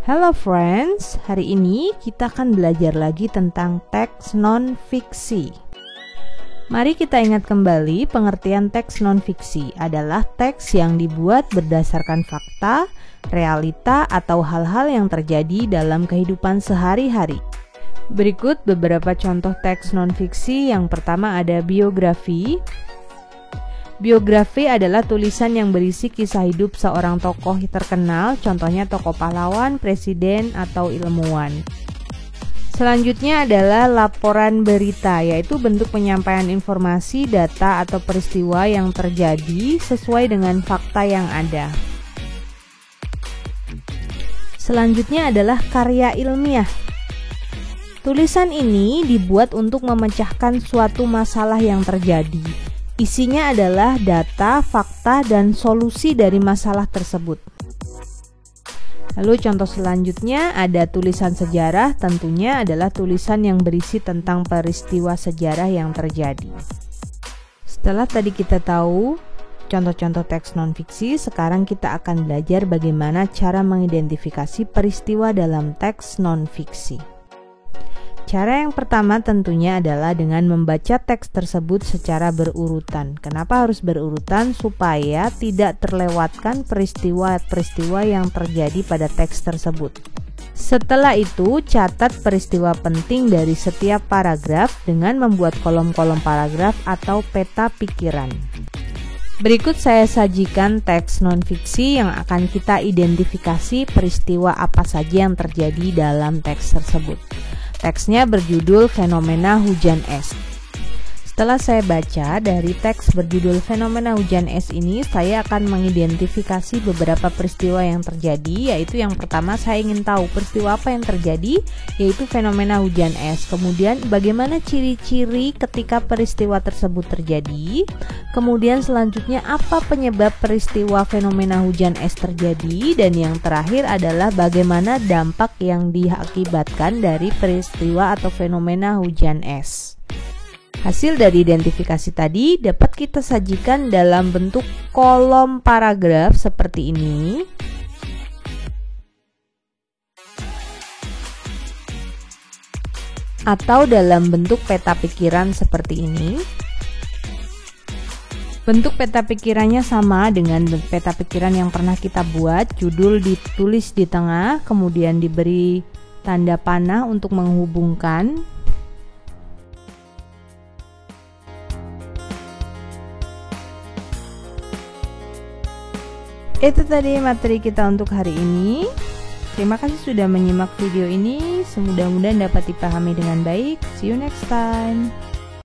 Hello friends, hari ini kita akan belajar lagi tentang teks non-fiksi. Mari kita ingat kembali pengertian teks non-fiksi adalah teks yang dibuat berdasarkan fakta, realita, atau hal-hal yang terjadi dalam kehidupan sehari-hari. Berikut beberapa contoh teks non-fiksi. Yang pertama ada biografi. Biografi adalah tulisan yang berisi kisah hidup seorang tokoh terkenal, contohnya tokoh pahlawan, presiden, atau ilmuwan. Selanjutnya adalah laporan berita, yaitu bentuk penyampaian informasi, data, atau peristiwa yang terjadi sesuai dengan fakta yang ada. Selanjutnya adalah karya ilmiah. Tulisan ini dibuat untuk memecahkan suatu masalah yang terjadi. Isinya adalah data, fakta, dan solusi dari masalah tersebut. Lalu contoh selanjutnya ada tulisan sejarah, tentunya adalah tulisan yang berisi tentang peristiwa sejarah yang terjadi. Setelah tadi kita tahu contoh-contoh teks non-fiksi, sekarang kita akan belajar bagaimana cara mengidentifikasi peristiwa dalam teks non-fiksi. Cara yang pertama tentunya adalah dengan membaca teks tersebut secara berurutan. Kenapa harus berurutan? Supaya tidak terlewatkan peristiwa-peristiwa yang terjadi pada teks tersebut. Setelah itu, catat peristiwa penting dari setiap paragraf dengan membuat kolom-kolom paragraf atau peta pikiran. Berikut saya sajikan teks non-fiksi yang akan kita identifikasi peristiwa apa saja yang terjadi dalam teks tersebut. Teksnya berjudul Fenomena Hujan Es. Setelah saya baca dari teks berjudul Fenomena Hujan Es ini, saya akan mengidentifikasi beberapa peristiwa yang terjadi, yaitu yang pertama saya ingin tahu peristiwa apa yang terjadi, yaitu fenomena hujan es. Kemudian bagaimana ciri-ciri ketika peristiwa tersebut terjadi. Kemudian selanjutnya apa penyebab peristiwa fenomena hujan es terjadi. Dan yang terakhir adalah bagaimana dampak yang diakibatkan dari peristiwa atau fenomena hujan es. Hasil dari identifikasi tadi dapat kita sajikan dalam bentuk kolom paragraf seperti ini. Atau dalam bentuk peta pikiran seperti ini. Bentuk peta pikirannya sama dengan peta pikiran yang pernah kita buat. Judul ditulis di tengah, kemudian diberi tanda panah untuk menghubungkan. Itu tadi materi kita untuk hari ini. Terima kasih sudah menyimak video ini. Mudah-mudahan dapat dipahami dengan baik. See you next time.